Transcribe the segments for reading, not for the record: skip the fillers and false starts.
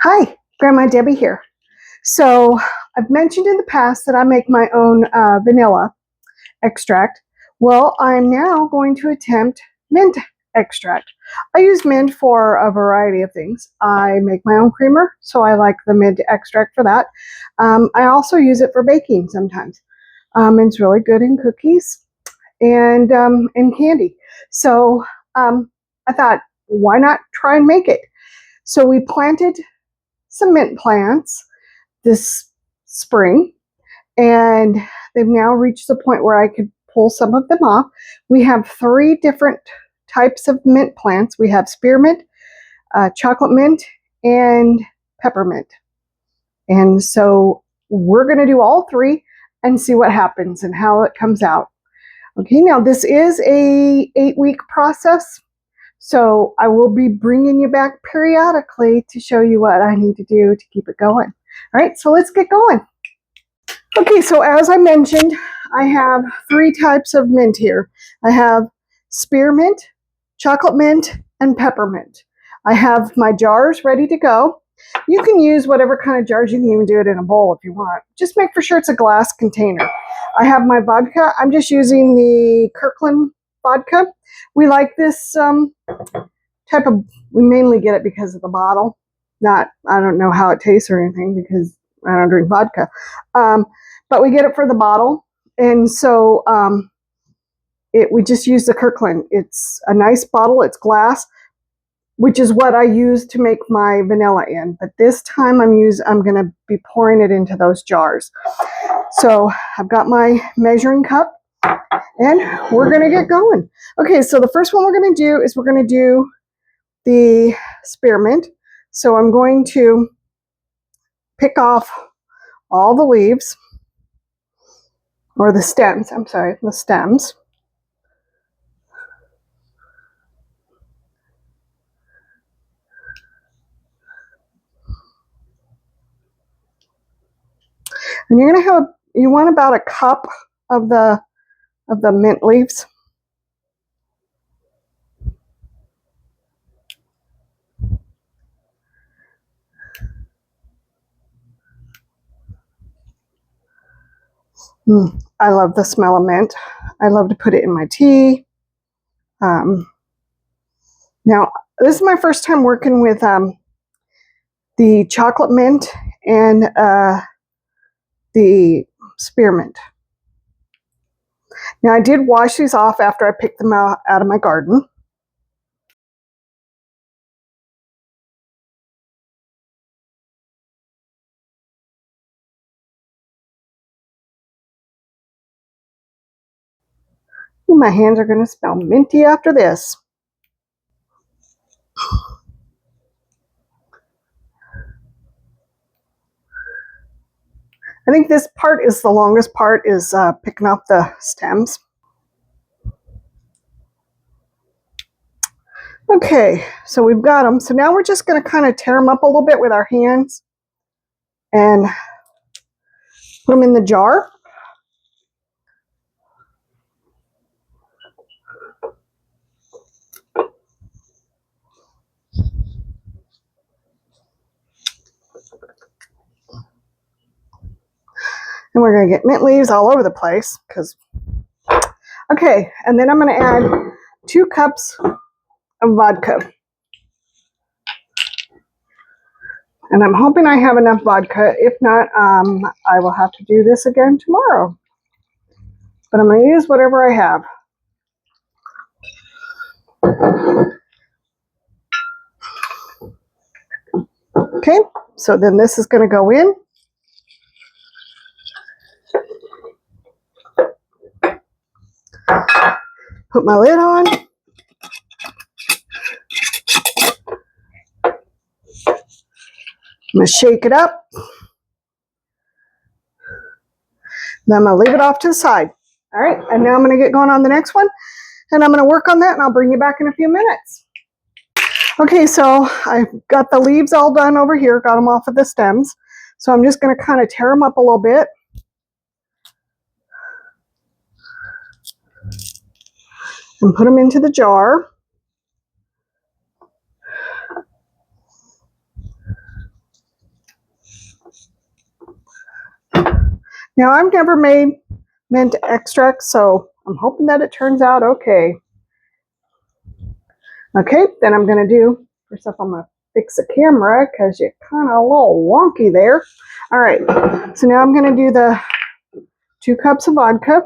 Hi, Grandma Debbie here. So I've mentioned in the past that I make my own vanilla extract. Well, I'm now going to attempt mint extract. I use mint for a variety of things. I make my own creamer, so I like the mint extract for that. I also use it for baking sometimes. It's really good in cookies and in candy. So I thought, why not try and make it? So we planted some mint plants this spring, and they've now reached the point where I could pull some of them off. We have 3 different types of mint plants. We have spearmint, chocolate mint, and peppermint. And so we're going to do all 3 and see what happens and how it comes out. Okay, now this is a 8-week process. So I will be bringing you back periodically to show you what I need to do to keep it going. All right, so let's get going. Okay, so as I mentioned, I have 3 types of mint here. I have spearmint, chocolate mint, and peppermint. I have my jars ready to go. You can use whatever kind of jars. You can even do it in a bowl if you want. Just make for sure it's a glass container. I have my vodka. I'm just using the Kirkland vodka. We like this type of, we mainly get it because of the bottle. I don't know how it tastes or anything because I don't drink vodka. But we get it for the bottle. And so we just use the Kirkland. It's a nice bottle. It's glass, which is what I use to make my vanilla in. But this time I'm going to be pouring it into those jars. So I've got my measuring cup and we're going to get going. Okay, so the first one we're going to do is we're going to do the spearmint. So I'm going to pick off all the leaves, or the stems, I'm sorry, the stems. And you're going to have, you want about a cup of the mint leaves. I love the smell of mint. I love to put it in my tea. Now, this is my first time working with the chocolate mint and the spearmint. Now, I did wash these off after I picked them out of my garden. Ooh, my hands are going to smell minty after this. I think this part is the longest part, is picking off the stems. Okay, so we've got them. So now we're just going to kind of tear them up a little bit with our hands and put them in the jar. And we're going to get mint leaves all over the place because, okay, and then I'm going to add 2 cups of vodka. And I'm hoping I have enough vodka. If not, I will have to do this again tomorrow. But I'm going to use whatever I have. Okay, so then this is going to go in. Put my lid on. I'm going to shake it up. Then I'm going to leave it off to the side. All right, and now I'm going to get going on the next one. And I'm going to work on that, and I'll bring you back in a few minutes. Okay, so I've got the leaves all done over here, got them off of the stems. So I'm just going to kind of tear them up a little bit. And put them into the jar. Now, I've never made mint extract, so I'm hoping that it turns out okay. Okay, then I'm going to do, first off, I'm going to fix the camera because you're kind of a little wonky there. All right, so now I'm going to do the 2 cups of vodka.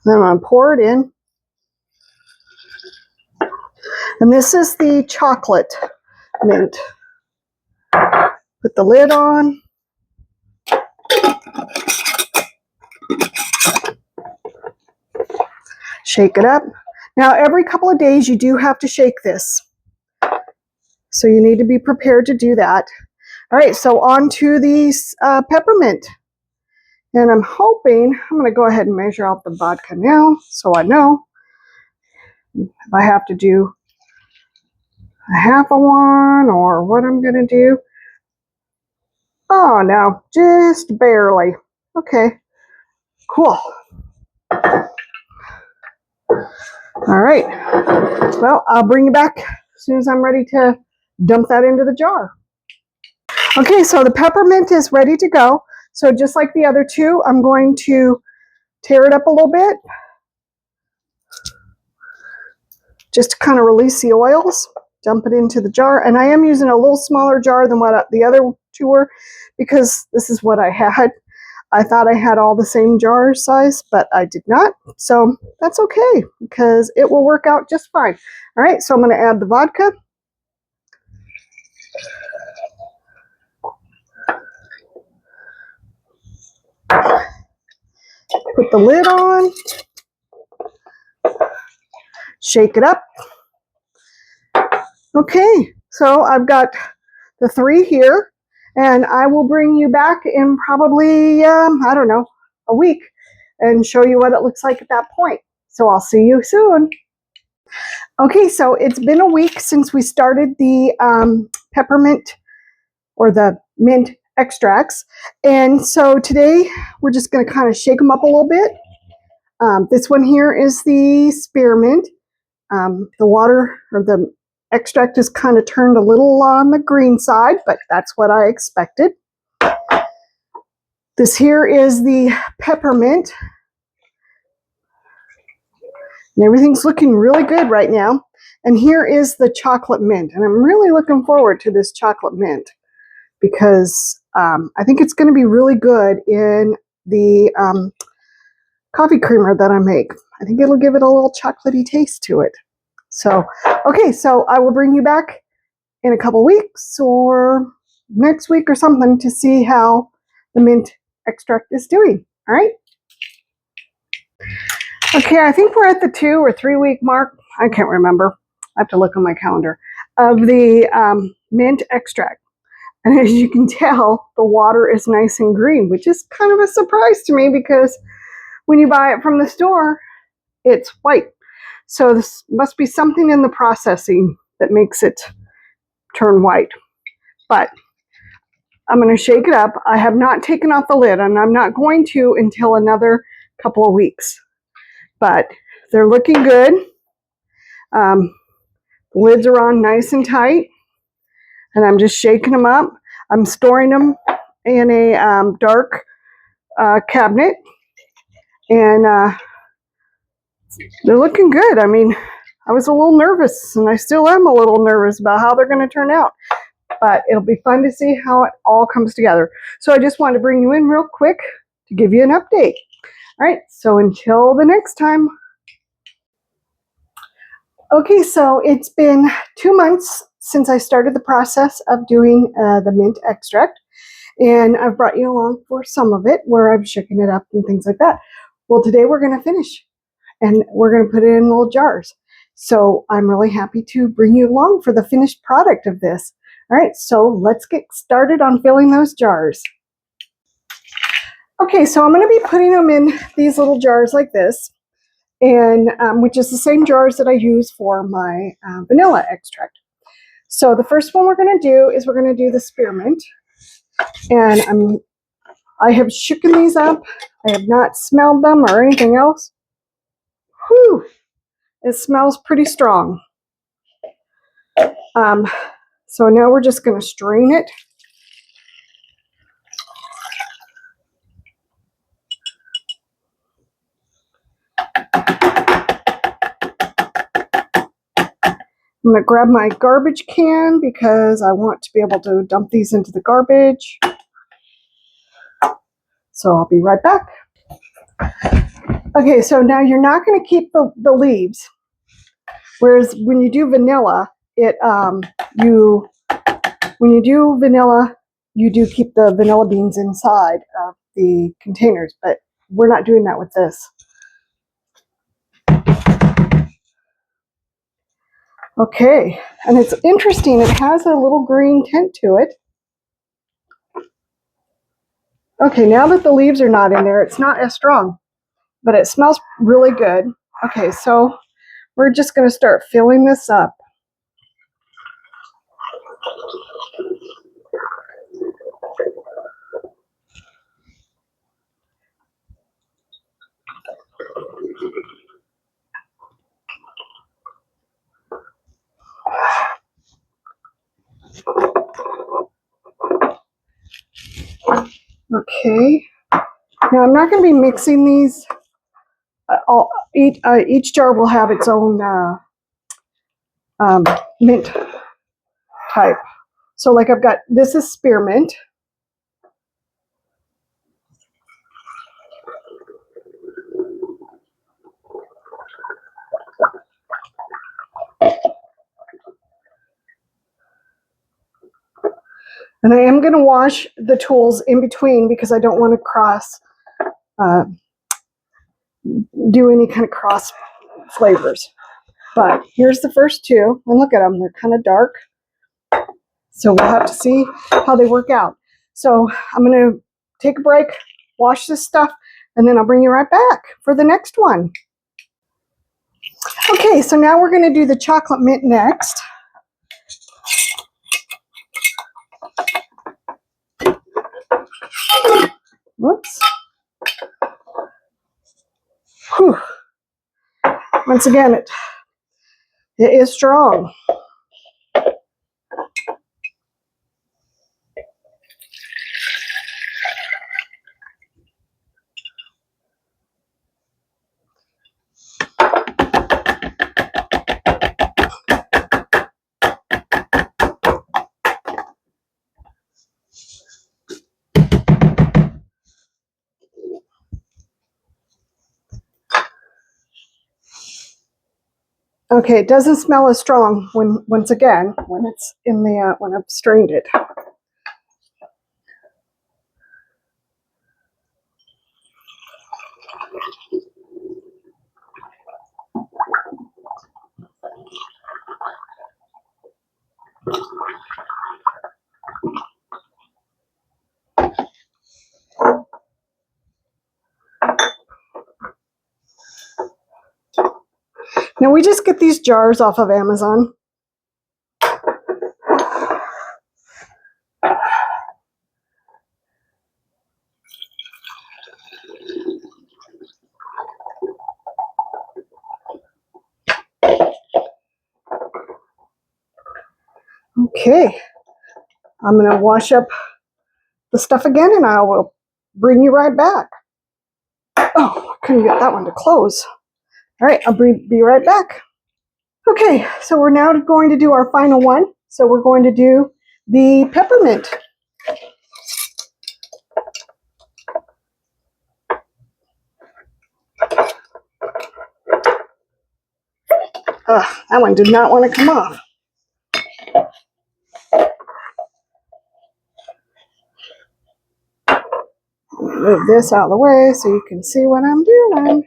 Then I'm going to pour it in. And this is the chocolate mint. Put the lid on. Shake it up. Now, every couple of days you do have to shake this. So you need to be prepared to do that. All right, so on to these peppermint. And I'm hoping, I'm going to go ahead and measure out the vodka now so I know if I have to do a half a one or what I'm going to do. Oh, no, just barely. Okay, cool. All right, well, I'll bring you back as soon as I'm ready to dump that into the jar. Okay, so the peppermint is ready to go. So just like the other 2, I'm going to tear it up a little bit just to kind of release the oils, dump it into the jar. And I am using a little smaller jar than what the other 2 were because this is what I had. I thought I had all the same jar size, but I did not. So that's okay because it will work out just fine. All right, so I'm going to add the vodka. Put the lid on. Shake it up. Okay, so I've got the 3 here, and I will bring you back in probably, I don't know, a week and show you what it looks like at that point. So I'll see you soon. Okay, so it's been a week since we started the peppermint or the mint extracts. And so today we're just going to kind of shake them up a little bit. This one here is the spearmint. The water or the extract is kind of turned a little on the green side, but that's what I expected. This here is the peppermint. And everything's looking really good right now. And here is the chocolate mint. And I'm really looking forward to this chocolate mint because I think it's going to be really good in the coffee creamer that I make. I think it'll give it a little chocolatey taste to it. So, okay, so I will bring you back in a couple weeks or next week or something to see how the mint extract is doing. All right. Okay, I think we're at the 2 or 3 week mark. I can't remember. I have to look on my calendar of the mint extract. And as you can tell, the water is nice and green, which is kind of a surprise to me because when you buy it from the store, it's white. So this must be something in the processing that makes it turn white. But I'm going to shake it up. I have not taken off the lid, and I'm not going to until another couple of weeks. But they're looking good. The lids are on nice and tight, and I'm just shaking them up. I'm storing them in a dark cabinet, and they're looking good. I mean, I was a little nervous, and I still am a little nervous about how they're going to turn out. But it'll be fun to see how it all comes together. So I just wanted to bring you in real quick to give you an update. All right, so until the next time. Okay, so it's been 2 months since I started the process of doing the mint extract. And I've brought you along for some of it where I'm shaking it up and things like that. Well, today we're going to finish. And we're going to put it in little jars. So I'm really happy to bring you along for the finished product of this. All right, so let's get started on filling those jars. Okay, so I'm going to be putting them in these little jars like this, and which is the same jars that I use for my vanilla extract. So the first one we're going to do is we're going to do the spearmint. And I have shooken these up. I have not smelled them or anything else. Whew, it smells pretty strong. So now we're just going to strain it. I'm going to grab my garbage can because I want to be able to dump these into the garbage. So I'll be right back. Okay, so now you're not going to keep the leaves. Whereas when you do vanilla, when you do vanilla, you do keep the vanilla beans inside of the containers, but we're not doing that with this. Okay, and it's interesting, it has a little green tint to it. Okay, now that the leaves are not in there, it's not as strong, but it smells really good. Okay, so we're just going to start filling this up. Okay, now I'm not going to be mixing these. Each jar will have its own mint type. So like I've got, this is spearmint. And I am going to wash the tools in between because I don't want to do any kind of cross flavors. But here's the first two, and look at them, they're kind of dark. So we'll have to see how they work out. So I'm going to take a break, wash this stuff, and then I'll bring you right back for the next one. Okay, so now we're going to do the chocolate mint next. Whoops. Whew. Once again, it is strong. Okay, it doesn't smell as strong once again when it's in the when I've strained it. Now we just get these jars off of Amazon. Okay, I'm going to wash up the stuff again and I will bring you right back. Oh, I couldn't get that one to close. All right, I'll be right back. Okay, so we're now going to do our final one. So we're going to do the peppermint. That one did not want to come off. Move this out of the way so you can see what I'm doing.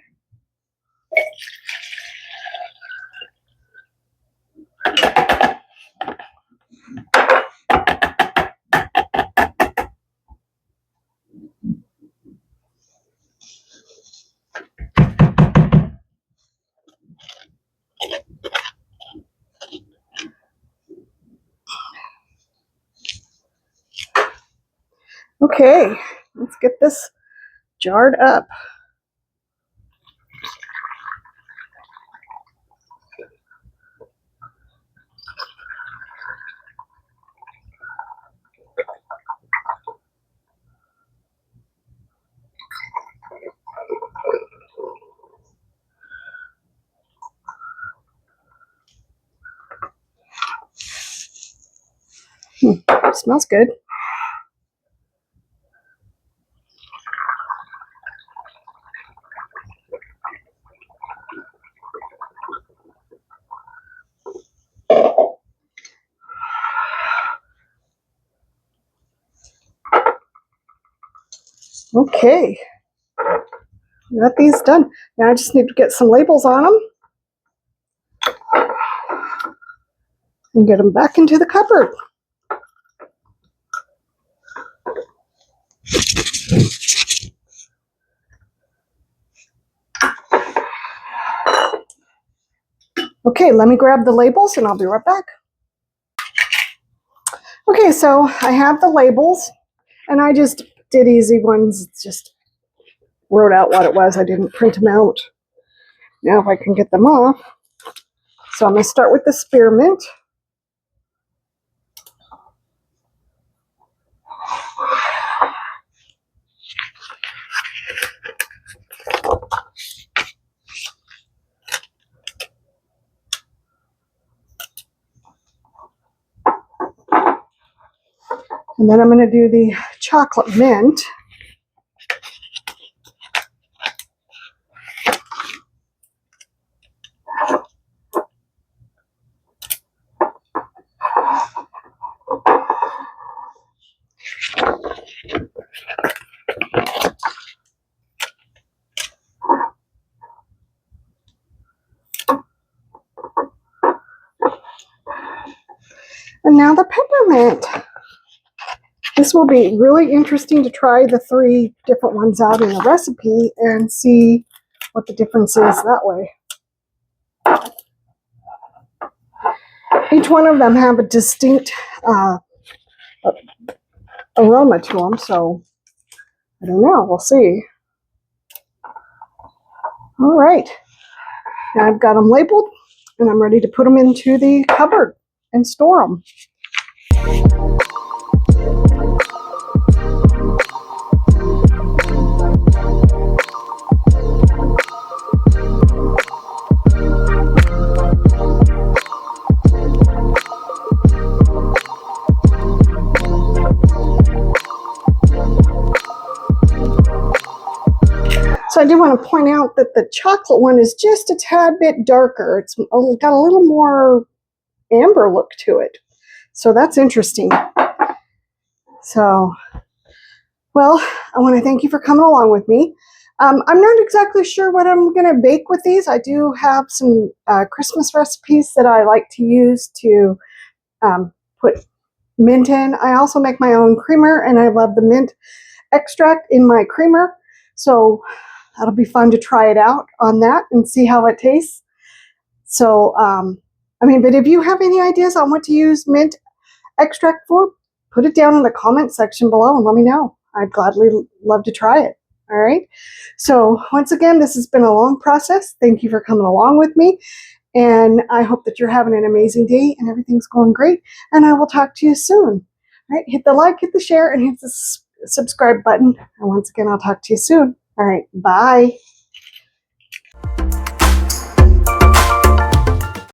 Okay, let's get this jarred up. Smells good. Okay, got these done. Now I just need to get some labels on them and get them back into the cupboard. Okay, let me grab the labels and I'll be right back. Okay, so I have the labels and I just did easy ones, just wrote out what it was. I didn't print them out. Now if I can get them off. So I'm going to start with the spearmint. And then I'm going to do the chocolate mint. And now the peppermint. This will be really interesting to try the 3 different ones out in the recipe and see what the difference is that way. Each one of them have a distinct aroma to them, so I don't know, we'll see. All right, now I've got them labeled and I'm ready to put them into the cupboard and store them. So I do want to point out that the chocolate one is just a tad bit darker. It's got a little more amber look to it. So that's interesting. So, well, I want to thank you for coming along with me. I'm not exactly sure what I'm going to bake with these. I do have some Christmas recipes that I like to use to put mint in. I also make my own creamer, and I love the mint extract in my creamer. So that'll be fun to try it out on that and see how it tastes. So, but if you have any ideas on what to use mint extract for, put it down in the comment section below and let me know. I'd gladly love to try it. All right. So once again, this has been a long process. Thank you for coming along with me. And I hope that you're having an amazing day and everything's going great. And I will talk to you soon. All right. Hit the like, hit the share, and hit the subscribe button. And once again, I'll talk to you soon. All right. Bye.